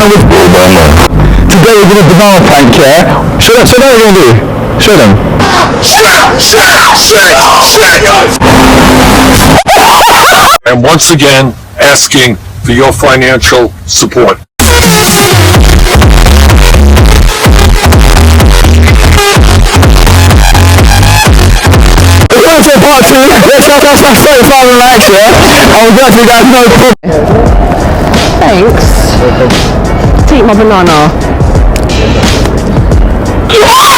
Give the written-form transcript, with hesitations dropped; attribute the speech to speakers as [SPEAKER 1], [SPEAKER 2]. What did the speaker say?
[SPEAKER 1] channel with today we're gonna demand prank, yeah? Show them what we're gonna do. Show them.
[SPEAKER 2] And once again, asking for your financial support.
[SPEAKER 1] We're going to part 2. Let's have that 35 likes, yeah? I'm glad you guys know.
[SPEAKER 3] Thanks. Take my banana.
[SPEAKER 1] Yeah,